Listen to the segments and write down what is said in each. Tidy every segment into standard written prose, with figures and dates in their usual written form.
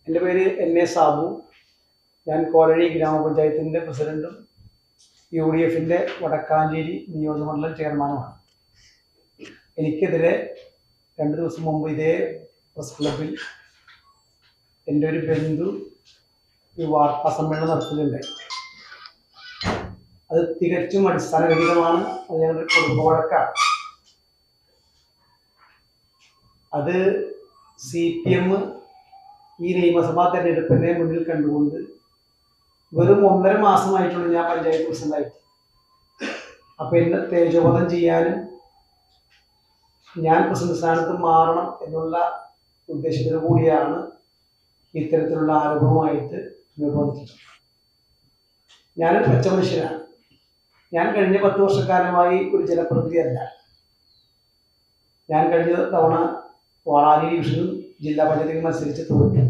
എൻ്റെ പേര് എൻ.എ. സാബു. ഞാൻ കോലഴി ഗ്രാമപഞ്ചായത്തിൻ്റെ പ്രസിഡന്റും UDFിൻ്റെ വടക്കാഞ്ചേരി നിയോജകമണ്ഡലം ചെയർമാനുമാണ്. എനിക്കെതിരെ 2 ദിവസം മുമ്പ് ഇതേ പ്രസ് ക്ലബിൽ എൻ്റെ ഒരു ബന്ധു ഈ വാർത്താ സമ്മേളനം നടത്തുന്നുണ്ടായി. അത് തികച്ചും അടിസ്ഥാനരഹിതമാണ്. അത് ഞങ്ങളുടെ കുടുംബ വഴക്കാണ്. അത് CPM ഈ നിയമസഭാ തെരഞ്ഞെടുപ്പിനെ മുന്നിൽ കണ്ടുകൊണ്ട് വെറും 1.5 മാസമായിട്ടുള്ളൂ ഞാൻ പഞ്ചായത്ത് പ്രസിഡന്റായിട്ട്. അപ്പൊ എന്നെ തേജോവധം ചെയ്യാനും ഞാൻ പ്രസിഡന്റ് സ്ഥാനത്ത് മാറണം എന്നുള്ള ഉദ്ദേശത്തോടു കൂടിയാണ് ഇത്തരത്തിലുള്ള ആരോപണവുമായിട്ട് നിർബന്ധിച്ചിട്ടുള്ളത്. ഞാനൊരു പച്ച മനുഷ്യനാണ്. ഞാൻ കഴിഞ്ഞ 10 വർഷക്കാലമായി ഒരു ജനപ്രതിനിധിയല്ല. ഞാൻ കഴിഞ്ഞ തവണ വാളാനി ഡിവിഷനിൽ ജില്ലാ പഞ്ചായത്തിൽ മത്സരിച്ച് തോറ്റു.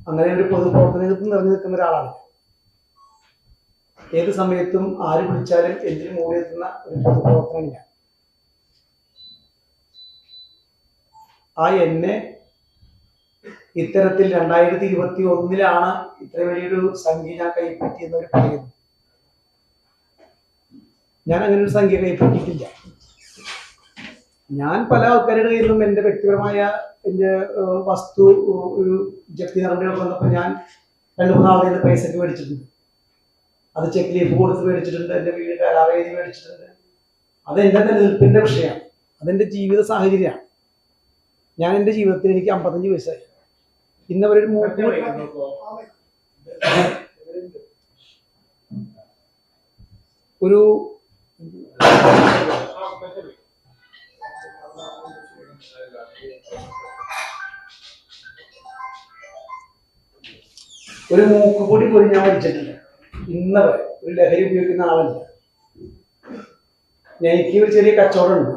അങ്ങനെ ഒരു പൊതുപ്രവർത്തനത്തിൽ നിറഞ്ഞു നിൽക്കുന്ന ഒരാളാണ്. ഏത് സമയത്തും ആര് വിളിച്ചാലും എന്തിനും ഓടിയെത്തുന്ന ഒരു പൊതുപ്രവർത്തനം ഞാൻ. എന്നെ ഇത്തരത്തിൽ 2021 ഇത്ര വലിയൊരു സംഖ്യ ഞാൻ കൈപ്പറ്റിയെന്നവർ പറയുന്നു. ഞാൻ അങ്ങനെ ഒരു സംഖ്യ കൈപ്പറ്റിയിട്ടില്ല. ഞാൻ പല ആൾക്കാരുടെ കയ്യിൽ നിന്നും എൻ്റെ വ്യക്തിപരമായ എൻ്റെ വസ്തു ഒരു ജപ്തി നടപടികൾ വന്നപ്പോൾ ഞാൻ 2-3 ആളുടെ പൈസക്ക് മേടിച്ചിട്ടുണ്ട്. അത് ചെക്ക് ലീഫ് കൊടുത്ത് മേടിച്ചിട്ടുണ്ട്. എൻ്റെ വീട് കരാർ എഴുതി മേടിച്ചിട്ടുണ്ട്. അത് എൻ്റെ നിലനിൽപ്പിൻ്റെ വിഷയമാണ്. അതെൻ്റെ ജീവിത സാഹചര്യമാണ്. ഞാൻ എൻ്റെ ജീവിതത്തിൽ എനിക്ക് 55 വയസ്സായി. ഇന്നവരൊരു ഒരു ഒരു മൂക്കുപൊടി പോലും ഞാൻ വലിച്ചിട്ടില്ല. ഇന്നവരെ ഒരു ലഹരി ഉപയോഗിക്കുന്ന ആളല്ല. എനിക്ക് ഒരു ചെറിയ കച്ചവടമുണ്ട്.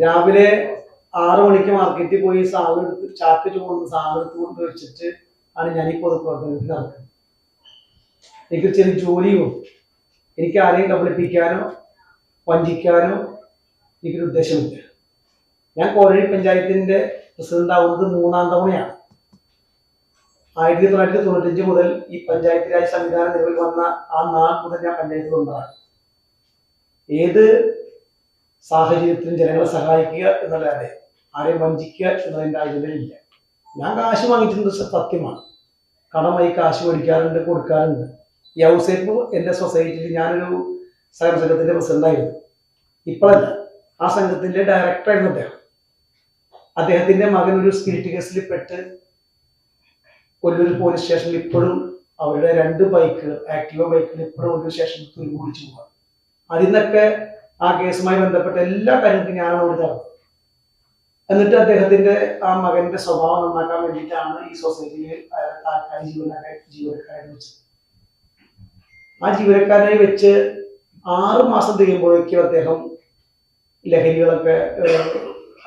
രാവിലെ 6 മണിക്ക് മാർക്കറ്റിൽ പോയി സാധനം എടുത്ത് ചാക്ക് ചുമന്ന് സാധനം എടുത്ത് കൊണ്ട് വെച്ചിട്ട് ആണ് ഞാൻ ഈ പൊതുപ്രവർത്തനത്തിൽ നടക്കുന്നത്. എനിക്കൊരു ചെറിയ ജോലിയും. എനിക്ക് ആരെയും കബളിപ്പിക്കാനോ വഞ്ചിക്കാനോ എനിക്കൊരു ഉദ്ദേശമില്ല. ഞാൻ കോലഴി പഞ്ചായത്തിന്റെ പ്രസിഡന്റ് ആവുന്നത് 3-ാം തവണയാണ്. 1995 മുതൽ ഈ പഞ്ചായത്ത് രാജ് സംവിധാനം നിലവിൽ വന്ന ആ നാൾ മുതൽ ഞാൻ പഞ്ചായത്ത് മെമ്പറാണ്. ഏത് സാഹചര്യത്തിലും ജനങ്ങളെ സഹായിക്കുക എന്നല്ലാതെ ആരെയും വഞ്ചിക്കുക എന്നതിൻ്റെ ആഗ്രഹമില്ല. ഞാൻ കാശ് വാങ്ങിച്ചിട്ടുണ്ട്, സത്യമാണ്. കടമായി കാശ് മേടിക്കാറുണ്ട്, കൊടുക്കാറുണ്ട്. ഈ ഔസേപ്പ് എൻ്റെ സൊസൈറ്റിയിൽ ഞാനൊരു സഹകരണ സംഘത്തിന്റെ പ്രസിഡന്റായിരുന്നു. ഇപ്പോഴല്ല, ആ സംഘത്തിന്റെ ഡയറക്ടറായിരുന്നു അദ്ദേഹം. അദ്ദേഹത്തിന്റെ മകൻ ഒരു സ്പിരിറ്റ് കേസിൽ പെട്ട് കൊല്ലൂർ പോലീസ് സ്റ്റേഷനിൽ ഇപ്പോഴും അവരുടെ 2 ബൈക്കുകൾ, ആക്റ്റീവ ബൈക്കുകൾ ഇപ്പോഴും ഒരു സ്റ്റേഷനിൽ തുരുപിടിച്ചു പോകാം. അതിൽ നിന്നൊക്കെ ആ കേസുമായി ബന്ധപ്പെട്ട എല്ലാ കാര്യങ്ങളും ഞാനാണ് അവിടെ നടന്നത്. എന്നിട്ട് അദ്ദേഹത്തിന്റെ ആ മകന്റെ സ്വഭാവം നന്നാക്കാൻ വേണ്ടിയിട്ടാണ് ഈ സൊസൈറ്റിയിൽ താൽക്കാലിക ജീവനക്കാരെ വെച്ചത്. ആ ജീവനക്കാരനായി വെച്ച് 6 മാസം തികയുമ്പോഴേക്കും അദ്ദേഹം ലഹരികളൊക്കെ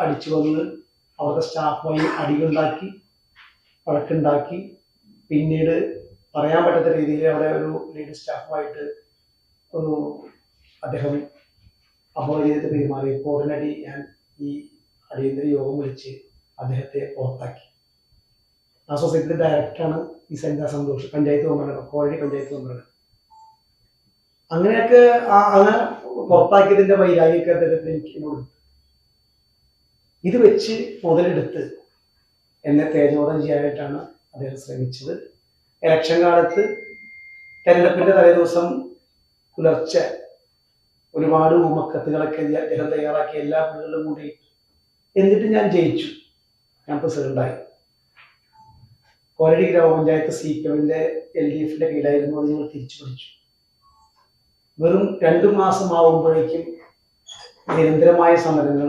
അടിച്ചു വന്ന് അവിടുത്തെ സ്റ്റാഫുമായി അടികളുണ്ടാക്കി, വഴക്കുണ്ടാക്കി. പിന്നീട് പറയാൻ പറ്റാത്ത രീതിയിൽ അവിടെ ഒരു ലേഡി സ്റ്റാഫുമായിട്ട് അദ്ദേഹം അപമര്യാദ പെരുമാറിയപ്പോൾ ഉടനടി ഞാൻ ഈ അടിയന്തര യോഗം വിളിച്ച് അദ്ദേഹത്തെ പുറത്താക്കി. ആ സൊസൈറ്റിയുടെ ഡയറക്ടറാണ് ഈ സരിത സന്തോഷ്, പഞ്ചായത്ത് മെമ്പറാണ്, കോഴി പഞ്ചായത്ത് മെമ്പറാണ്. അങ്ങനെയൊക്കെ അങ്ങനെ പുറത്താക്കിയതിന്റെ വൈരാഗ്യമൊക്കെ അദ്ദേഹത്തിന് എനിക്ക് ഇത് വെച്ച് മുതലെടുത്ത് എന്നെ തേജോവധം ചെയ്യാനായിട്ടാണ് അദ്ദേഹം ശ്രമിച്ചത്. ഇലക്ഷൻ കാലത്ത് തെരഞ്ഞെടുപ്പിന്റെ തലേദിവസം പുലർച്ചെ ഒരുപാട് ഉമ്മക്കത്തുകളൊക്കെ അദ്ദേഹം തയ്യാറാക്കി എല്ലാ വീടുകളിലും കൂടി. എന്നിട്ട് ഞാൻ ജയിച്ചു. ഞാൻ പ്രസിഡന്റായി. കോലഴി ഗ്രാമപഞ്ചായത്ത് CPMന്റെ LDFന്റെ കീഴിലായിരുന്നു. അത് ഞങ്ങൾ തിരിച്ചു പിടിച്ചു. വെറും 2 മാസം ആവുമ്പോഴേക്കും നിരന്തരമായ സമരങ്ങൾ,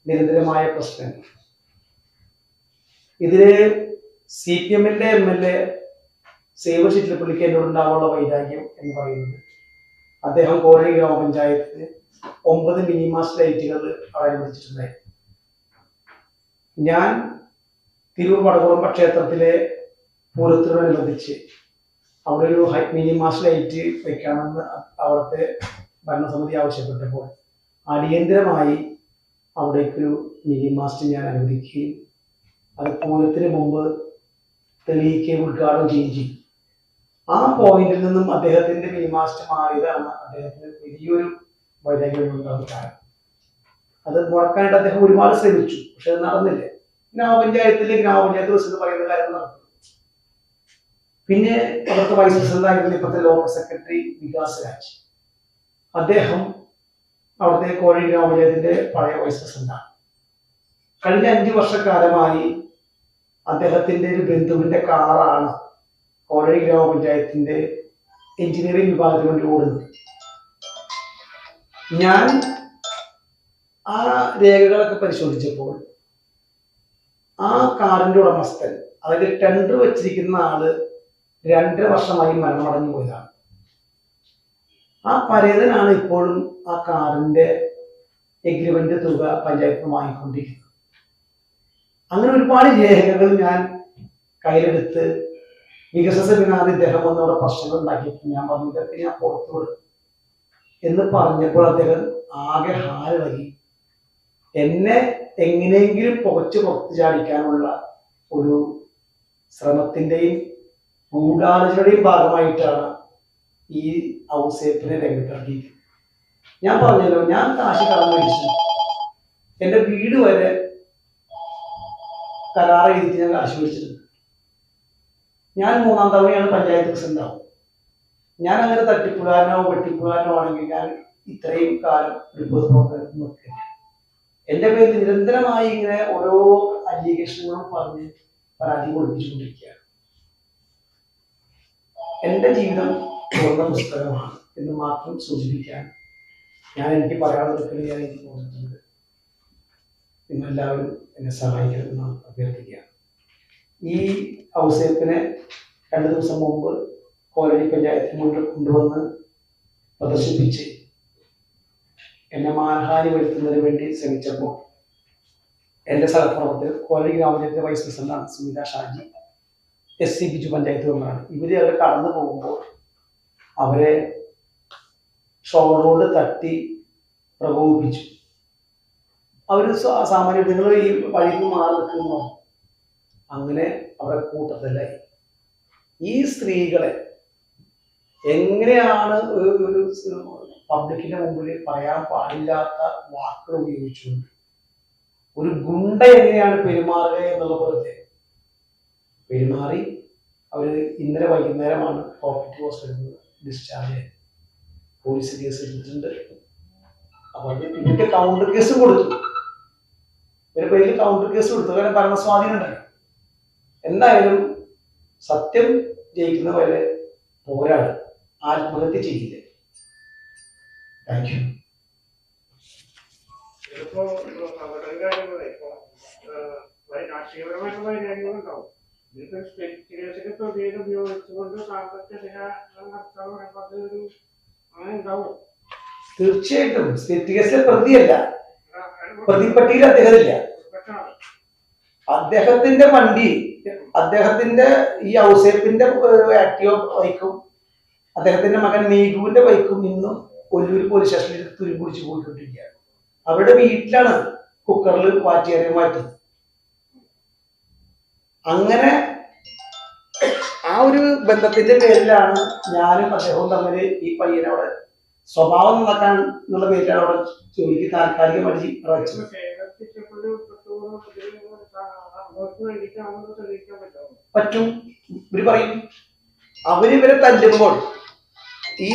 നിരന്തരമായ പ്രശ്നങ്ങൾ. ഇതില് CPMന്റെ MLA സേവ ചിറ്റലപ്പള്ളിക്ക് എന്നോടുണ്ടാവാനുള്ള വൈരാഗ്യം എന്ന് പറയുന്നത്, അദ്ദേഹം കോലഴി ഗ്രാമപഞ്ചായത്തിന് 9 മിനിമാസ് ലൈറ്റുകൾ അനുവദിച്ചിട്ടുണ്ടായിരുന്നു. ഞാൻ തിരൂർ വടകുളമ്പ ക്ഷേത്രത്തിലെ പൂരത്തിനോടനുബന്ധിച്ച് അവിടെ ഒരു മിനിമാസ് ലൈറ്റ് വെക്കണമെന്ന് അവിടുത്തെ ഭരണസമിതി ആവശ്യപ്പെട്ടപ്പോൾ അടിയന്തരമായി അവിടേക്കൊരു മിനിമാസ്റ്റ് ഞാൻ അനുവദിക്കുകയും അത് പൂരത്തിന് മുമ്പ് തെളിയിക്കുകയും ഉദ്ഘാടനം ചെയ്യുകയും ചെയ്യും. ആ പോയിന്റിൽ നിന്നും അദ്ദേഹത്തിന്റെ പെരുമാറ്റം മാറിയതാണ് അദ്ദേഹത്തിന് വലിയൊരു വൈരാഗ്യം ഉണ്ടാകുന്ന കാരണം. അത് മുടക്കാനായിട്ട് അദ്ദേഹം ഒരുപാട് ശ്രമിച്ചു, പക്ഷെ അത് നടന്നില്ല. ഗ്രാമപഞ്ചായത്ത് പ്രസിഡന്റ് പറയുന്ന കാര്യം നടന്നു. പിന്നെ അവിടുത്തെ വൈസ് പ്രസിഡന്റ് ആയിരുന്നു ഇപ്പോഴത്തെ ലോക്കൽ സെക്രട്ടറി വികാസ് രാജ്. അദ്ദേഹം അവിടുത്തെ കോഴി ഗ്രാമപഞ്ചായത്തിന്റെ പഴയ വൈസ് പ്രസിഡന്റാണ്. കഴിഞ്ഞ 5 വർഷക്കാലമായി അദ്ദേഹത്തിന്റെ ഒരു ബന്ധുവിന്റെ കാറാണ് കോഴി ഗ്രാമപഞ്ചായത്തിന്റെ എഞ്ചിനീയറിംഗ് വിഭാഗത്തിന് വേണ്ടി ഓടുന്നത്. ഞാൻ ആ രേഖകളൊക്കെ പരിശോധിച്ചപ്പോൾ ആ കാറിന്റെ ഉടമസ്ഥൻ, അതായത് ടെൻഡർ വെച്ചിരിക്കുന്ന ആള് 2.5 വർഷമായി മരണമടഞ്ഞു പോയതാണ്. ആ പരേതനാണ് ഇപ്പോഴും ആ കാറിന്റെ എഗ്രിമെന്റ് തുക പഞ്ചായത്തിന് വാങ്ങിക്കൊണ്ടിരിക്കുന്നത്. അങ്ങനെ ഒരുപാട് രേഖകൾ ഞാൻ കയ്യിലെടുത്ത് വികസന സെമിനാറിൽ ഇദ്ദേഹം വന്നവിടെ പ്രശ്നങ്ങൾ ഉണ്ടാക്കിയപ്പോൾ ഞാൻ പറഞ്ഞു, ഇതൊക്കെ ഞാൻ പുറത്തു വിടും എന്ന് പറഞ്ഞപ്പോൾ അദ്ദേഹം ആകെ ഹാലിളകി. എന്നെ എങ്ങനെയെങ്കിലും പുകച്ചു പുറത്തു ചാടിക്കാനുള്ള ഒരു ശ്രമത്തിന്റെയും ഗൂഢാലോചനയുടെയും ഭാഗമായിട്ടാണ് ഈ ഔസേപ്പിനെ രംഗത്തിറക്കിയിരിക്കുന്നത്. ഞാൻ പറഞ്ഞല്ലോ, ഞാൻ കാശ് കടം മേടിച്ചു, എന്റെ വീട് വരെ കരാർ എഴുതി ഞാൻ കാശ് മേടിച്ചിട്ടുണ്ട്. ഞാൻ 3-ാം തവണയാണ് പഞ്ചായത്ത് പ്രസിഡന്റ് ആവും. ഞാൻ അങ്ങനെ തട്ടിപ്പുകാരനോ വെട്ടിപ്പുകാരനോ ആണെങ്കിൽ ഞാൻ ഇത്രയും കാലം ഒരു പൊതുപ്രവർത്തനത്തിൽ നിൽക്കില്ല. എന്റെ പേരിൽ നിരന്തരമായി ഇങ്ങനെ ഓരോ അലിഗേഷനുകളും പറഞ്ഞ് പരാതി കൊടുപ്പിച്ചുകൊണ്ടിരിക്കുകയാണ്. എന്റെ ജീവിതം തുറന്ന പുസ്തകമാണ് എന്ന് മാത്രം സൂചിപ്പിക്കാൻ എനിക്ക് പറയാനുള്ള ഞാൻ എനിക്ക് തോന്നിയിട്ടുണ്ട്. നിങ്ങളെല്ലാവരും എന്നെ സഹായിക്കണമെന്ന് അഭ്യർത്ഥിക്കുകയാണ്. ഈ ഔസേപ്പിനെ 2 ദിവസം മുമ്പ് കോലടി പഞ്ചായത്തിന് മുന്നിൽ കൊണ്ടുവന്ന് പ്രദർശിപ്പിച്ച് എന്നെ മാനഹാനി വരുത്തുന്നതിന് വേണ്ടി ശ്രമിച്ചപ്പോൾ എൻ്റെ സഹപ്രവർത്തകർ കോലടി ഗ്രാമപഞ്ചായത്ത് വൈസ് പ്രസിഡന്റാണ് സുമിത ഷാജി, SC ബിജു പഞ്ചായത്ത് മെമ്പറാണ്. അവർ കടന്നു പോകുമ്പോൾ അവരെ ഷോളോട് തട്ടി പ്രകോപിപ്പിച്ചു. അവർ സാമാന്യ നിങ്ങൾ ഈ വഴിയിൽ നിന്ന് മാറി നിൽക്കുന്നു. അങ്ങനെ അവരുടെ കൂട്ടത്തിലായി. ഈ സ്ത്രീകളെ എങ്ങനെയാണ് ഒരു പബ്ലിക്കിന്റെ മുമ്പിൽ പറയാൻ പാടില്ലാത്ത വാക്കുകൾ ഉപയോഗിച്ചുകൊണ്ട് ഒരു ഗുണ്ട എങ്ങനെയാണ് പെരുമാറുക എന്നുള്ള പോലത്തെ പെരുമാറി അവര് ഇന്നലെ വൈകുന്നേരമാണ് കോപ്പറേറ്റീവ് ഹോസ്പിറ്റലിൽ ഡിസ്ചാർജ് ചെയ്തത്. പോലീസ് കേസ് എടുത്തിട്ടുണ്ട്. അപ്പൊ അത് ഇതിന്റെ കൗണ്ടർ കേസ് കൊടുത്തു. ഇവരുടെ പേരിൽ കൗണ്ടർ കേസ് കൊടുത്തു. കാരണം ഭരണസ്വാധീനം ഉണ്ടല്ലോ. എന്തായാലും സത്യം ജയിക്കുന്ന വരെ പോരാടും, ആത്മഹത്യ ചെയ്യില്ല. Thank you. രാഷ്ട്രീയപരമായിട്ടുള്ള കാര്യങ്ങളുണ്ടാവും. ഇതിപ്പോൾ ഉപയോഗിച്ചുകൊണ്ട് സാമ്പത്തിക നടത്താൻ അങ്ങനെ ഉണ്ടാവും. തീർച്ചയായിട്ടും സ്പിരിറ്റ് കേസിലെ പ്രതിയല്ല, പ്രതിപ്പട്ടിയിൽ അദ്ദേഹമില്ല. അദ്ദേഹത്തിന്റെ വണ്ടി, അദ്ദേഹത്തിന്റെ ഈ ഔസേപ്പിന്റെ ആക്റ്റീവ ബൈക്കും അദ്ദേഹത്തിന്റെ മകൻ മീഗുവിന്റെ ബൈക്കും ഇന്നും കൊല്ലൂർ പോലീസ് സ്റ്റേഷനിൽ തുരുപിടിച്ച് പോയിക്കൊണ്ടിരിക്കുകയാണ്. അവരുടെ വീട്ടിലാണ് കുക്കറിൽ വാറ്റിയറിയാൻ മാറ്റുന്നത്. അങ്ങനെ ആ ഒരു ബന്ധത്തിന്റെ പേരിലാണ് ഞാനും അദ്ദേഹവും തമ്മിൽ ഈ പയ്യനെ അവിടെ സ്വഭാവം നടക്കാൻ എന്നുള്ള പേരിലാണ് അവിടെ ജോലിക്ക് താൽക്കാലികമായി വെച്ചത്. പറ്റും. ഇവര് പറയും, അവരിവരെ തല്ലുമ്പോൾ ഈ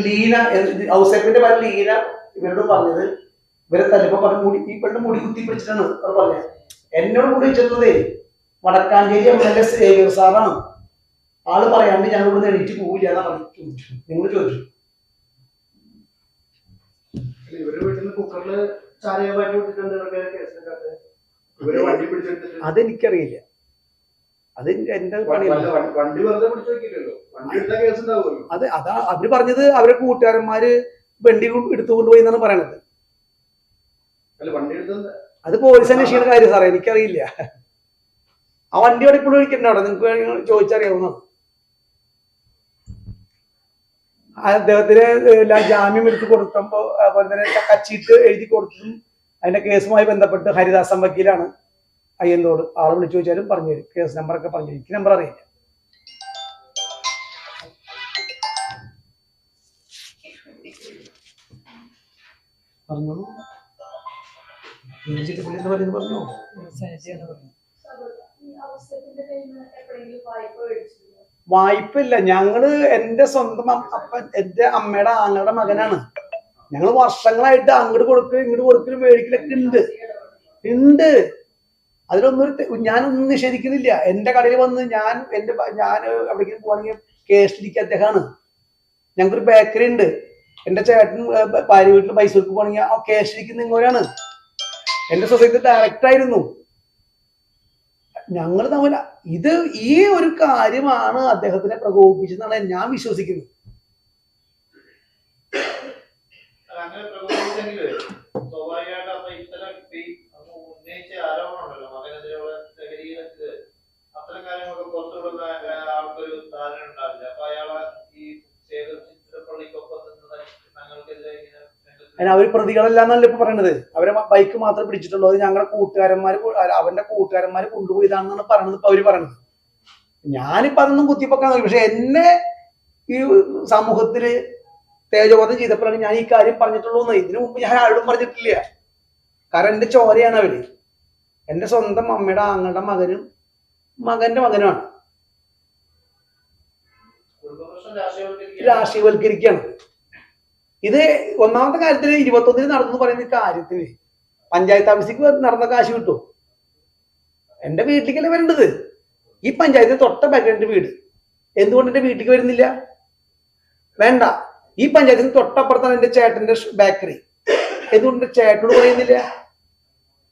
ലീന, ഔസേപ്പിന്റെ പേര് ലീന ഇവരോട് പറഞ്ഞത്, ഇവരെ തല്ലുമ്പോ പറഞ്ഞു മുടി, ഈ പെണ്ണ് മുടി കുത്തി പിടിച്ചിട്ടാണ് അവർ പറഞ്ഞത്. എന്നോട് കൂടി ചെന്നതേ വടക്കാഞ്ചേരി MLA സേവ്യർ സാറാണ്. ആള് പറയാണ്ട് ഞാൻ ഇവിടെ എണീറ്റ് പോവില്ല എന്നാ പറഞ്ഞു. ചോദിച്ചു, നിങ്ങൾ ചോദിച്ചു. ഇവര് വീട്ടിൽ നിന്ന് കുക്കറില് ചാരയായിട്ട് വിട്ടിട്ടുണ്ട്. അതെനിക്കറിയില്ല. അത് എന്റെ വണ്ടി വെറുതെ പിടിച്ചു നോക്കിയില്ലല്ലോ, വണ്ടി എടുത്ത കേസ് ഉണ്ടാവുമല്ലോ. അതാ അവര് പറഞ്ഞത്. അവരെ കൂട്ടുകാരന്മാര് വണ്ടി എടുത്തുകൊണ്ടുപോയി എന്നാണ് പറയണത്. വണ്ടി എടുത്തത് അത് പോലീസ് അന്വേഷിക്കുന്ന കാര്യം സാറേ, എനിക്കറിയില്ല. ആ വണ്ടി അവിടെ ഇപ്പോഴും ഇരിക്കണ്ട, അവിടെ നിങ്ങൾക്ക് ചോദിച്ചറിയാവുന്ന. അദ്ദേഹത്തിന് ജാമ്യം എടുത്ത് കൊടുത്തപ്പോ അതുപോലെ തന്നെ കച്ചീട്ട് എഴുതി കൊടുത്തതും അതിന്റെ കേസുമായി ബന്ധപ്പെട്ട് ഹരിദാസൻ വക്കീലാണ് അയ്യന്തോട് ആളെ വിളിച്ചു ചോദിച്ചാലും പറഞ്ഞു തരും. കേസ് നമ്പറൊക്കെ പറഞ്ഞു തരും. എനിക്ക് നമ്പർ അറിയില്ല. പറഞ്ഞോളൂ. പറഞ്ഞോ. വായ്പ ഇല്ല. ഞങ്ങള് എന്റെ സ്വന്തം അപ്പൻ എന്റെ അമ്മയുടെ ആങ്ങളുടെ മകനാണ്. ഞങ്ങൾ വർഷങ്ങളായിട്ട് അങ്ങോട്ട് കൊടുക്കലും ഇങ്ങോട്ട് കൊടുക്കലും മേടിക്കലൊക്കെ ഉണ്ട്. അതിലൊന്നും ഞാനൊന്നും നിഷേധിക്കുന്നില്ല. എന്റെ കടയിൽ വന്ന് ഞാൻ എവിടേക്കും പോവാണെങ്കിൽ കേസിലേക്ക് അദ്ദേഹമാണ്. ഞങ്ങൾക്കൊരു ബേക്കറി ഉണ്ട്. എന്റെ ചേട്ടൻ ഭാര്യ വീട്ടിൽ മൈസൂർക്ക് പോകണമെങ്കിൽ ആ കേസിലേക്ക് നിങ്ങളാണ്. എന്റെ സൊസൈറ്റി ഡയറക്ടർ ആയിരുന്നു. ഞങ്ങൾ തമ്മിൽ ഈ ഒരു കാര്യമാണ് അദ്ദേഹത്തിനെ പ്രകോപിപ്പിച്ചെന്നാണ് ഞാൻ വിശ്വസിക്കുന്നത്. അവർ പ്രതികളല്ലാന്നല്ല ഇപ്പൊ പറയണത്. അവരെ ബൈക്ക് മാത്രമേ പിടിച്ചിട്ടുള്ളൂ. അത് ഞങ്ങളുടെ അവന്റെ കൂട്ടുകാരന്മാര് കൊണ്ടുപോയതാണെന്നാണ് പറയണത്. ഇപ്പൊ അവര് പറയണത്. ഞാനിപ്പോ അതൊന്നും കുത്തിപ്പൊക്കാൻ നോക്കി. പക്ഷെ എന്നെ ഈ സമൂഹത്തില് തേജോവധം ചെയ്തപ്പോഴാണ് ഞാൻ ഈ കാര്യം പറഞ്ഞിട്ടുള്ളൂ. ഇതിനു മുമ്പ് ഞാൻ ആരോടും പറഞ്ഞിട്ടില്ല. കാരണം എന്റെ ചോരയാണ് അവര്. എന്റെ സ്വന്തം അമ്മയുടെ ആങ്ങളുടെ മകനും മകന്റെ മകനുമാണ്. രാഷ്ട്രീയവൽക്കരിക്കുകയാണ് ഇത്. ഒന്നാമത്തെ കാര്യത്തില് 21 നടന്നു പറയുന്ന കാര്യത്തിന് പഞ്ചായത്ത് ഓഫീസിലേക്ക് നടന്ന കാശ് കിട്ടും. എന്റെ വീട്ടിലേക്കല്ലേ വരേണ്ടത്. ഈ പഞ്ചായത്തിന് തൊട്ട ബാക്കിന്റെ വീട്. എന്തുകൊണ്ട് എന്റെ വീട്ടിലേക്ക് വരുന്നില്ല? വേണ്ട. ഈ പഞ്ചായത്തിന് തൊട്ടപ്പുറത്താണ് എന്റെ ചേട്ടന്റെ ബേക്കറി. എന്തുകൊണ്ട് ചേട്ടനോട് പറയുന്നില്ല?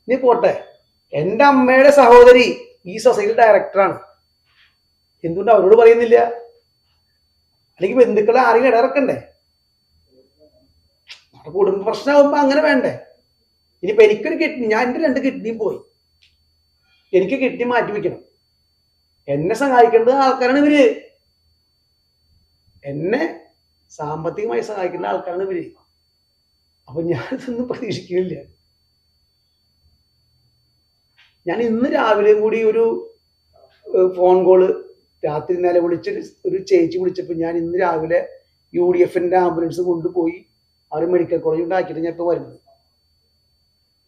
നീ പോട്ടെ. എന്റെ അമ്മയുടെ സഹോദരി ഈ സൊസൈറ്റി ഡയറക്ടറാണ്. എന്തുകൊണ്ട് അവരോട് പറയുന്നില്ല? അല്ലെങ്കിൽ ബന്ധുക്കളെ ആരെങ്കിലും ഇടയിറക്കണ്ടേ? കുടുംബ പ്രശ്നമാകുമ്പോ അങ്ങനെ വേണ്ടേ? ഇനിയിപ്പോ എനിക്കൊരു കിഡ്നി, ഞാൻ എന്റെ 2 കിഡ്നിയും പോയി. എനിക്ക് കിഡ്നി മാറ്റി വെക്കണം. എന്നെ സഹായിക്കേണ്ട ആൾക്കാരാണ് ഇവര്. എന്നെ സാമ്പത്തികമായി സഹായിക്കേണ്ട ആൾക്കാരാണ് ഇവര്. അപ്പൊ ഞാനിതൊന്നും പ്രതീക്ഷിക്കുന്നില്ല. ഞാൻ ഇന്ന് രാവിലെയും കൂടി ഒരു ഫോൺ കോള് രാത്രി നിലവിളിച്ച് ഒരു ചേച്ചി വിളിച്ചപ്പോൾ ഞാൻ ഇന്ന് രാവിലെ UDFന്റെ ആംബുലൻസ് കൊണ്ടുപോയി അവർ മെഡിക്കൽ കോളേജ് ഉണ്ടാക്കിയിട്ട് ഞാൻ ഇപ്പൊ വരുന്നത്.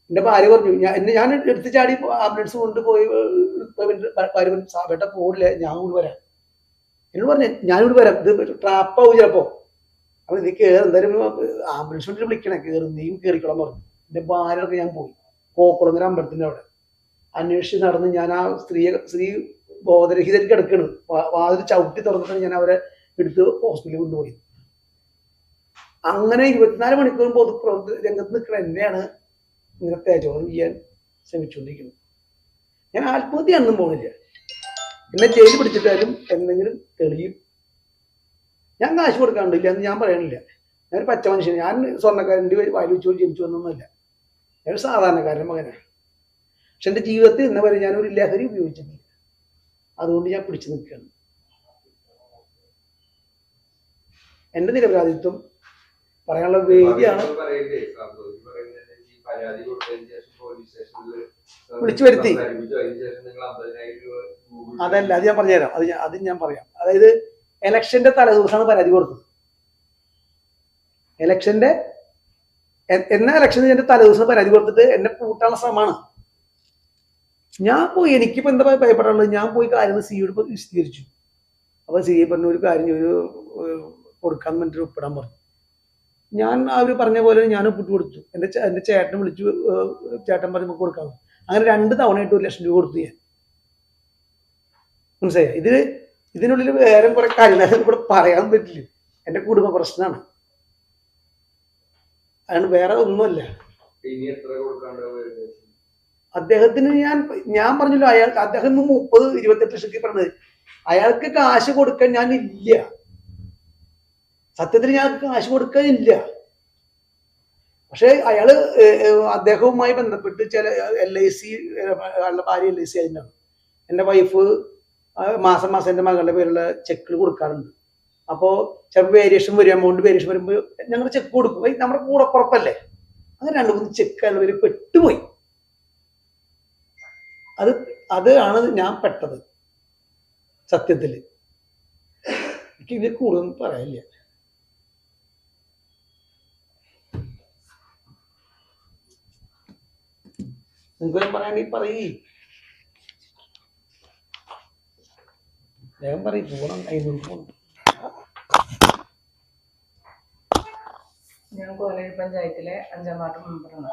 എന്റെ ഭാര്യ പറഞ്ഞു, ഞാൻ എടുത്ത് ചാടി ആംബുലൻസ് കൊണ്ടുപോയി സാബേട്ട പോടില്ല, ഞാൻ കൂടി വരാം. എന്നോട് പറഞ്ഞു ഞാനിവിടെ വരാം, ഇത് ട്രാപ്പാവും ചിലപ്പോ. അപ്പൊ നീ കയറി എന്തായാലും ആംബുലൻസ് കൊണ്ട് വിളിക്കണേ, കയറി നീയും കയറിക്കോളാൻ പറഞ്ഞു. എന്റെ ഭാര്യയൊക്കെ ഞാൻ പോയി കോക്കുളങ്ങര അമ്പലത്തിന്റെ അവിടെ അന്വേഷിച്ച് നടന്ന് ഞാൻ ആ സ്ത്രീ ബോധരഹിതർക്ക് കിടക്കണം. വാതിൽ ചവിട്ടി തുറന്നിട്ടാണ് ഞാൻ അവരെ എടുത്ത് ഹോസ്പിറ്റലിൽ കൊണ്ടുപോയി. അങ്ങനെ 24 മണിക്കൂറും പൊതുപ്രവർത്തന രംഗത്ത് നിൽക്കുന്ന എന്നെയാണ് ഇങ്ങനെ തേജോധം ചെയ്യാൻ ശ്രമിച്ചുകൊണ്ടിരിക്കുന്നത്. ഞാൻ ആത്മഹത്യ ഒന്നും പോകുന്നില്ല. എന്നെ ജയിലിൽ പിടിച്ചിട്ടാലും എന്തെങ്കിലും തെളിയും. ഞാൻ കാശ് കൊടുക്കാണ്ടില്ല എന്ന് ഞാൻ പറയണില്ല. ഞാനൊരു പച്ച മനുഷ്യൻ. ഞാൻ സ്വർണ്ണക്കാരൻ്റെ വായിൽ വെച്ച് ജനിച്ചു വന്നൊന്നുമല്ല. ഞാനൊരു സാധാരണക്കാരൻ്റെ മകനാണ്. പക്ഷെ എൻ്റെ ജീവിതത്തിൽ ഇന്ന് വരെ ഞാനൊരു ലഹരി ഉപയോഗിച്ചിട്ടില്ല. അതുകൊണ്ട് ഞാൻ പിടിച്ചു നിൽക്കുകയാണ്. എൻ്റെ നിരപരാധിത്വം പറയാനുള്ള വേദിയാണ്. വിളിച്ചു വരുത്തി. അതല്ല, അത് ഞാൻ പറഞ്ഞുതരാം. അത് ഞാൻ പറയാം. അതായത് എലക്ഷന്റെ തലേദിവസമാണ് പരാതി കൊടുത്തത്. എലക്ഷന്റെ എന്റെ തലേദിവസം പരാതി കൊടുത്തിട്ട് എന്നെ പൂട്ടാനുള്ള ശ്രമമാണ്. ഞാൻ പോയി, എനിക്കിപ്പോ എന്താ ഭയപ്പെടാനുള്ളത്? ഞാൻ പോയി കാര്യങ്ങൾ സിയോട് വിശദീകരിച്ചു. അപ്പൊ സി പറഞ്ഞ ഒരു കാര്യം കൊടുക്കാൻ വേണ്ടിട്ട് ഒപ്പിടാൻ പറഞ്ഞു. ഞാൻ അവർ പറഞ്ഞ പോലെ ഞാൻ ഒപ്പിട്ട് കൊടുത്തു. എന്റെ ചേട്ടനെ വിളിച്ചു, ചേട്ടൻ പറഞ്ഞ് നമുക്ക് കൊടുക്കാം. അങ്ങനെ 2 തവണയായിട്ട് 1 ലക്ഷം രൂപ കൊടുത്തു ഞാൻ. മനസ്സിലായി? ഇതിനുള്ളിൽ വേറെ കുറെ കാര്യങ്ങൾ കൂടെ പറയാൻ പറ്റില്ല. എന്റെ കുടുംബ പ്രശ്നമാണ്. അതാണ്, വേറെ ഒന്നുമല്ല. അദ്ദേഹത്തിന് ഞാൻ പറഞ്ഞല്ലോ, അദ്ദേഹം 30-28 ലക്ഷത്തിൽ പറഞ്ഞത്. അയാൾക്ക് കാശ് കൊടുക്കാൻ ഞാൻ ഇല്ല. സത്യത്തിൽ ഞാൻ കാശ് കൊടുക്കാനില്ല. പക്ഷെ അയാള് അദ്ദേഹവുമായി ബന്ധപ്പെട്ട് ചില LIC, അയാളുടെ ഭാര്യ LIC ആയിരുന്നാണ്. എൻ്റെ വൈഫ് മാസം എൻ്റെ മകളുടെ പേരുള്ള ചെക്കുകൾ കൊടുക്കാറുണ്ട്. അപ്പോൾ ചിലപ്പോൾ വേരിയേഷൻ വരും, എമൗണ്ട് വേരിയേഷൻ വരുമ്പോൾ ഞങ്ങൾ ചെക്ക് കൊടുക്കും. നമ്മുടെ കൂടപ്പുറപ്പല്ലേ. അങ്ങനെ 2-3 ചെക്ക് അയാളുടെ പേര് പെട്ടുപോയി. അത് ആണ് ഞാൻ പെട്ടത്. സത്യത്തില് എനിക്ക് ഇതിൽ കൂടുതലൊന്നും പറയാനില്ല. നിങ്ങൾക്ക് പറയാണെങ്കിൽ പറയേ, വേഗം പറയും. പോകണം, അതിനോട് പോകണം. ഞാൻ കോലഴി പഞ്ചായത്തിലെ 5ാം വാർഡ് മെമ്പറാണ്.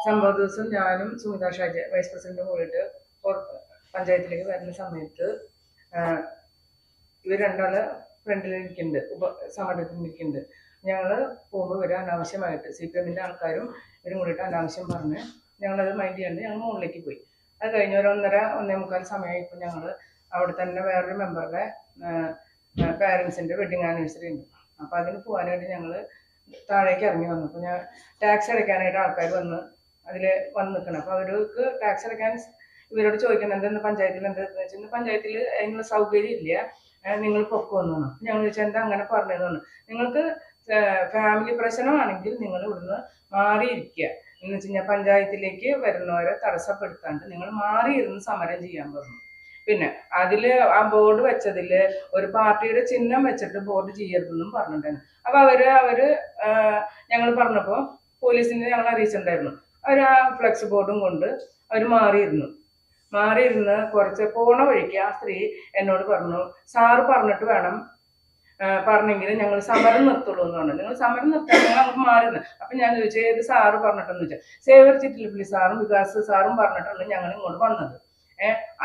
സംഭവ ദിവസം ഞാനും സുമിത ഷാജി വൈസ് പ്രസിഡന്റും കൂടിയിട്ട് പഞ്ചായത്തിലേക്ക് വരുന്ന സമയത്ത് ഇവർ രണ്ടാള് ഫ്രണ്ടിലിരിക്കുന്നുണ്ട്, സമരത്തിലിരിക്കുന്നുണ്ട്. ഞങ്ങൾ പോകുമ്പോൾ ഇവർ അനാവശ്യമായിട്ട് CPM ആൾക്കാരും ഇവരും കൂടിയിട്ട് അനാവശ്യം പറഞ്ഞ് ഞങ്ങളത് മൈൻഡ് ചെയ്യാണ്ട് ഞങ്ങൾ മുകളിലേക്ക് പോയി. അത് കഴിഞ്ഞ ഒരു 1:30-1:45 സമയമായപ്പോൾ ഞങ്ങൾ അവിടെ തന്നെ വേറൊരു മെമ്പറുടെ പാരൻസിൻ്റെ വെഡിങ് ആനിവേഴ്സറി ഉണ്ട്. അപ്പോൾ അതിന് പോകാനായിട്ട് ഞങ്ങൾ താഴേക്ക് ഇറങ്ങി വന്നു. അപ്പോൾ ഞാൻ ടാക്സ് അടയ്ക്കാനായിട്ട് ആൾക്കാർ അതിൽ വന്ന് നിൽക്കണം. അപ്പോൾ അവർക്ക് ടാക്സ് അടയ്ക്കാൻ ഇവരോട് ചോദിക്കണം എന്തെന്ന് പഞ്ചായത്തിൽ എന്താണെന്ന് വെച്ചാൽ പഞ്ചായത്തിൽ അതിനുള്ള സൗകര്യം ഇല്ല, നിങ്ങൾ പൊക്കുവന്നു. ഞങ്ങൾ ചോദിച്ചാൽ എന്താ അങ്ങനെ പറഞ്ഞതെന്ന്. നിങ്ങൾക്ക് ഫാമിലി പ്രശ്നമാണെങ്കിൽ നിങ്ങൾ ഇവിടുന്ന് മാറിയിരിക്കുക എന്ന് വെച്ച് കഴിഞ്ഞാൽ പഞ്ചായത്തിലേക്ക് വരുന്നവരെ തടസ്സപ്പെടുത്താണ്ട് നിങ്ങൾ മാറിയിരുന്ന് സമരം ചെയ്യാൻ പറഞ്ഞു. പിന്നെ അതിൽ ആ ബോർഡ് വെച്ചതിൽ ഒരു പാർട്ടിയുടെ ചിഹ്നം വെച്ചിട്ട് ബോർഡ് ചെയ്യരുതെന്നും പറഞ്ഞിട്ടുണ്ടായിരുന്നു. അപ്പോൾ അവര് ഞങ്ങൾ പറഞ്ഞപ്പോൾ പോലീസിനെ ഞങ്ങൾ അറിയിച്ചിട്ടുണ്ടായിരുന്നു. അവർ ആ ഫ്ലെക്സ് ബോർഡും കൊണ്ട് അവർ മാറിയിരുന്ന് കുറച്ച് പോണ വഴിക്ക് ആ സ്ത്രീ എന്നോട് പറഞ്ഞു, സാറ് പറഞ്ഞിട്ട് വേണം, പറഞ്ഞെങ്കിൽ ഞങ്ങൾ സമരം നിർത്തുള്ളൂ എന്ന് പറഞ്ഞു. നിങ്ങൾ സമരം നിർത്താൻ നിങ്ങൾ അങ്ങോട്ട് മാറുന്നു. അപ്പം ഞാൻ ചോദിച്ചു ഏത് സാറ് പറഞ്ഞിട്ടെന്ന് ചോദിച്ചാൽ സേവർ ചിറ്റിലപ്പള്ളി സാറും വികാസ് സാറും പറഞ്ഞിട്ടാണ് ഞങ്ങൾ ഇങ്ങോട്ട് വന്നത്.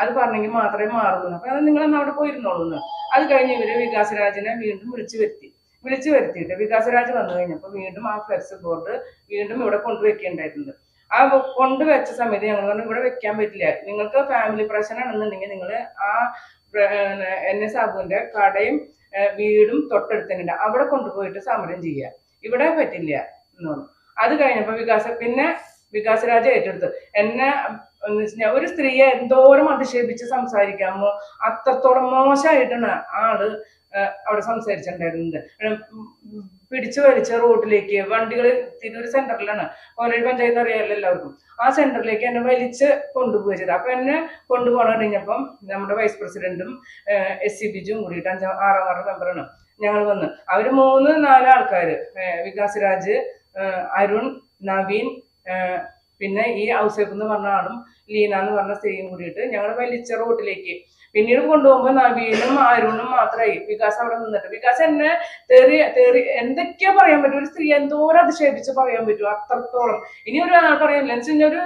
അത് പറഞ്ഞെങ്കിൽ മാത്രമേ മാറുള്ളൂ. അപ്പം അത് നിങ്ങളന്ന് അവിടെ പോയിരുന്നോളൂ എന്ന്. അത് കഴിഞ്ഞ് ഇവര് വികാസരാജിനെ വീണ്ടും വിളിച്ചു വരുത്തിയിട്ട് വികാസരാജ് വന്നു കഴിഞ്ഞപ്പോൾ വീണ്ടും ആ ഫ്ലെക്സ് ബോർഡ് വീണ്ടും ഇവിടെ കൊണ്ടുവയ്ക്കേണ്ടായിട്ടുണ്ട്. ആ കൊണ്ടുവച്ച സമയത്ത് ഞങ്ങൾ പറഞ്ഞു ഇവിടെ വെക്കാൻ പറ്റില്ല, നിങ്ങൾക്ക് ഫാമിലി പ്രശ്നമാണെന്നുണ്ടെങ്കിൽ നിങ്ങൾ ആ NS സാബുവിന്റെ കടയും വീടും തൊട്ടടുത്തുണ്ട്, അവിടെ കൊണ്ടുപോയിട്ട് സമരം ചെയ്യുക, ഇവിടെ പറ്റില്ല എന്ന് പറഞ്ഞു. അത് കഴിഞ്ഞപ്പോൾ വികാസരാജ് ഏറ്റെടുത്തു. എന്നെ എന്ന് വെച്ചാൽ ഒരു സ്ത്രീയെ എന്തോരം അധിക്ഷേപിച്ച് സംസാരിക്കാമോ അത്രത്തോളം മോശമായിട്ടാണ് ആള് അവിടെ സംസാരിച്ചിട്ടുണ്ടായിരുന്നത്. പിടിച്ചു വലിച്ച റോഡിലേക്ക് വണ്ടികൾ തിരൂർ സെന്ററിലാണ്, കോലഴി പഞ്ചായത്ത് അറിയാമല്ലോ എല്ലാവർക്കും, ആ സെന്ററിലേക്ക് എന്നെ വലിച്ച് കൊണ്ടുപോയി ചെയ്തത്. അപ്പൊ എന്നെ കൊണ്ടുപോകണം കഴിഞ്ഞപ്പം നമ്മുടെ വൈസ് പ്രസിഡന്റും SC ബിജുവും കൂടിയിട്ട് 5ാം വാർഡ് മെമ്പറാണ് ഞങ്ങൾ വന്ന്. അവര് 3-4 ആൾക്കാര്, വികാസരാജ്, അരുൺ, നവീൻ, പിന്നെ ഈ ഔസേഫ് എന്ന് പറഞ്ഞ ആളും ലീന എന്ന് പറഞ്ഞ സ്ത്രീയും കൂടിയിട്ട് ഞങ്ങൾ വലിച്ച റോഡിലേക്ക്. പിന്നീട് കൊണ്ടുപോകുമ്പോൾ നവീനും അരുണും മാത്രമായി. വികാസ് അവിടെ നിന്നിട്ട് വികാസ് എന്നെ തെറി എന്തൊക്കെയാ പറയാൻ പറ്റും, ഒരു സ്ത്രീ എന്തോരം അധിക്ഷേപിച്ച് പറയാൻ പറ്റും അത്രത്തോളം. ഇനി ഒരു പറയാനില്ല എന്ന് വെച്ച് കഴിഞ്ഞാൽ ഒരു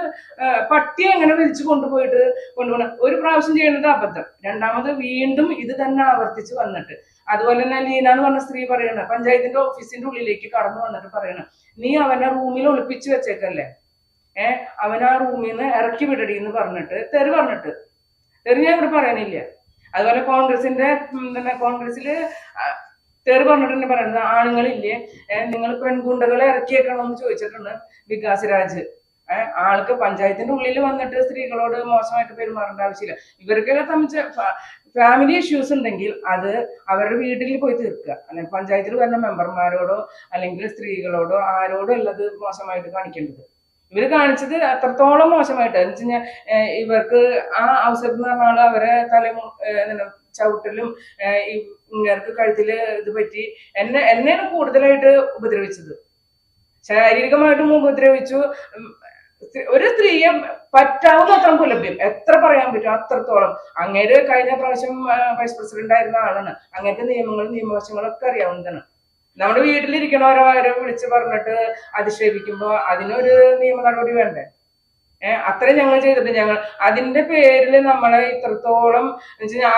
പട്ടിയെ എങ്ങനെ വലിച്ചു കൊണ്ടുപോകണം. ഒരു പ്രാവശ്യം ചെയ്യുന്നത് അബദ്ധം, രണ്ടാമത് വീണ്ടും ഇത് തന്നെ ആവർത്തിച്ച് വന്നിട്ട്. അതുപോലെ തന്നെ ലീന എന്ന് പറഞ്ഞ സ്ത്രീ പറയണ പഞ്ചായത്തിന്റെ ഓഫീസിന്റെ ഉള്ളിലേക്ക് കടന്നു വന്നിട്ട് പറയണ, നീ അവനെ റൂമിൽ ഒളിപ്പിച്ച് വെച്ചേക്കല്ലേ, അവൻ ആ റൂമിൽ നിന്ന് ഇറക്കി വിടടി എന്ന് പറഞ്ഞിട്ട് തെറി ഞാൻ ഇവിടെ പറയാനില്ല. അതുപോലെ കോൺഗ്രസില് തെറി പറഞ്ഞിട്ട് തന്നെ പറയുന്നത്, ആണുങ്ങളില്ലേ നിങ്ങൾ പെൺകുണ്ടകളെ ഇറക്കിയേക്കണമെന്ന് ചോദിച്ചിട്ടുണ്ട് വികാസരാജ്. ആൾക്ക് പഞ്ചായത്തിന്റെ ഉള്ളിൽ വന്നിട്ട് സ്ത്രീകളോട് മോശമായിട്ട് പെരുമാറേണ്ട ആവശ്യമില്ല. ഇവർക്കൊക്കെ തമ്മിൽ ഫാമിലി ഇഷ്യൂസ് ഉണ്ടെങ്കിൽ അത് അവരുടെ വീട്ടിൽ പോയി തീർക്കുക, അല്ലെങ്കിൽ പഞ്ചായത്തിൽ വരുന്ന മെമ്പർമാരോടോ അല്ലെങ്കിൽ സ്ത്രീകളോടോ ആരോടോ അല്ലത് മോശമായിട്ട് കാണിക്കേണ്ടത്. ഇവര് കാണിച്ചത് അത്രത്തോളം മോശമായിട്ട് എന്ന് വെച്ച് കഴിഞ്ഞാൽ ഇവർക്ക് ആ അവസരത്തിൽ എന്ന് പറഞ്ഞാൽ അവരെ ചവിട്ടലും ഇങ്ങർക്ക് കഴുത്തില് ഇത് പറ്റി എന്നെയാണ് കൂടുതലായിട്ട് ഉപദ്രവിച്ചത്, ശാരീരികമായിട്ടും ഉപദ്രവിച്ചു. ഒരു സ്ത്രീയെ പറ്റാവുന്ന പുലഭ്യം എത്ര പറയാൻ പറ്റും അത്രത്തോളം. അങ്ങേര് കഴിഞ്ഞ പ്രാവശ്യം വൈസ് പ്രസിഡന്റ് ആയിരുന്ന ആളാണ്, അങ്ങനത്തെ നിയമവശങ്ങളൊക്കെ അറിയാവുന്നതാണ്. നമ്മുടെ വീട്ടിലിരിക്കണവരെ വിളിച്ച് പറഞ്ഞിട്ട് അധിക്ഷേപിക്കുമ്പോ അതിനൊരു നിയമ നടപടി വേണ്ടേ? അത്രയും ഞങ്ങൾ ചെയ്തിട്ട് ഞങ്ങൾ അതിന്റെ പേരിൽ നമ്മളെ ഇത്രത്തോളം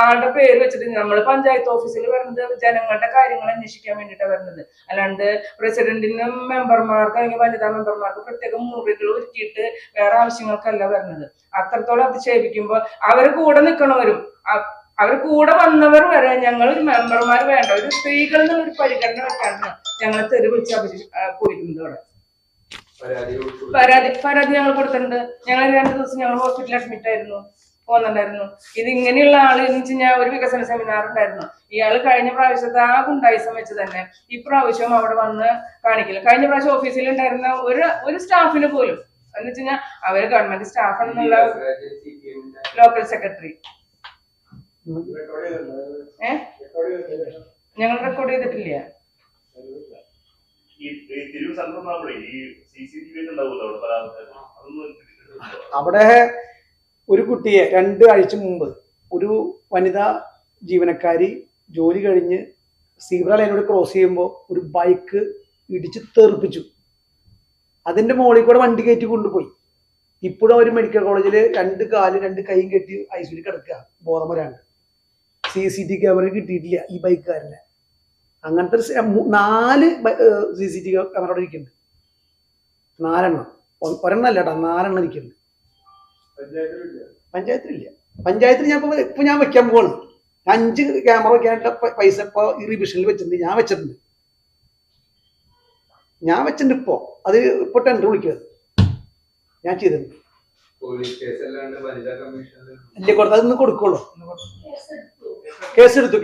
ആളുടെ പേര് വെച്ചിട്ട് നമ്മൾ പഞ്ചായത്ത് ഓഫീസിൽ വരുന്നത് ജനങ്ങളുടെ കാര്യങ്ങൾ അന്വേഷിക്കാൻ വേണ്ടിയിട്ടാണ് വരുന്നത്. അല്ലാണ്ട് പ്രസിഡന്റിനും മെമ്പർമാർക്ക് അല്ലെങ്കിൽ വനിതാ മെമ്പർമാർക്ക് പ്രത്യേകം മുറികൾ ഒരുക്കിയിട്ട് വേറെ ആവശ്യങ്ങൾക്കല്ല വരുന്നത്. അത്രത്തോളം അധിക്ഷേപിക്കുമ്പോൾ അവർ കൂടെ നിൽക്കണവരും അവർ കൂടെ വന്നവർ വരെ ഞങ്ങൾ മെമ്പർമാർ വേണ്ട ഒരു സ്ത്രീകളിൽ നിന്നൊരു പരിഗണന വെക്കാണ് ഞങ്ങൾ തെറി വിളിച്ച് പോയിരുന്നത്. അവിടെ പരാതി ഞങ്ങൾ കൊടുത്തിട്ടുണ്ട്. ഞങ്ങൾ 2 ദിവസം ഞങ്ങൾ ഹോസ്പിറ്റലിൽ അഡ്മിറ്റ് ആയിരുന്നു, പോകുന്നുണ്ടായിരുന്നു. ഇത് ഇങ്ങനെയുള്ള ആള് എന്ന് വെച്ച് കഴിഞ്ഞാൽ ഒരു വികസന സെമിനാർ ഉണ്ടായിരുന്നു. ഇയാള് കഴിഞ്ഞ പ്രാവശ്യത്തെ ആ ഗുണ്ടായിസം വെച്ച് തന്നെ ഇപ്രാവശ്യം അവിടെ വന്ന് കാണിക്കില്ല. കഴിഞ്ഞ പ്രാവശ്യം ഓഫീസിൽ ഉണ്ടായിരുന്ന ഒരു സ്റ്റാഫിന് പോലും എന്ന് വെച്ച് കഴിഞ്ഞാൽ അവര് ഗവൺമെന്റ് സ്റ്റാഫ് എന്നുള്ള ലോക്കൽ സെക്രട്ടറി ഞങ്ങൾ റെക്കോർഡ് ചെയ്തിട്ടില്ല. അവിടെ ഒരു കുട്ടിയെ 2 ആഴ്ച മുമ്പ് ഒരു വനിതാ ജീവനക്കാരി ജോലി കഴിഞ്ഞ് സീബ്ര ലൈനോട് ക്രോസ് ചെയ്യുമ്പോൾ ഒരു ബൈക്ക് ഇടിച്ച് തെറിപ്പിച്ചു. അതിന്റെ മുകളിൽ കൂടെ വണ്ടി കയറ്റി കൊണ്ടുപോയി. ഇപ്പോഴും അവർ മെഡിക്കൽ കോളേജിൽ 2 കാലും 2 കൈയും കെട്ടി ഐസിയിൽ കിടക്കുക, ബോധം വരാണ്ട്. CCTV ക്യാമറ കിട്ടിയിട്ടില്ല ഈ ബൈക്കുകാരനെ. അങ്ങനത്തെ 4 CCTV ക്യാമറ അവിടെ ഇരിക്കുന്നുണ്ട്. 4 എണ്ണം, ഒരെണ്ണം അല്ല കേട്ടോ, 4 എണ്ണം ഇരിക്കുന്നുണ്ട്. പഞ്ചായത്തിലില്ല. പഞ്ചായത്തിൽ ഇപ്പൊ ഞാൻ വെക്കാൻ പോവാണ്. 5 ക്യാമറ വെക്കാനുള്ള പൈസ ഇപ്പൊ ഈ റിവിഷനിൽ വെച്ചിട്ടുണ്ട്. ഞാൻ വെച്ചിട്ടുണ്ട് ഇപ്പൊ. അത് ഇപ്പൊ ടെൻഡർ വിളിക്കുന്നത് ഞാൻ ചെയ്തിട്ടുണ്ട്. ഇല്ല, കൊടുത്താൽ അതൊന്ന് കൊടുക്കുള്ളൂ. കേസെടുത്തു.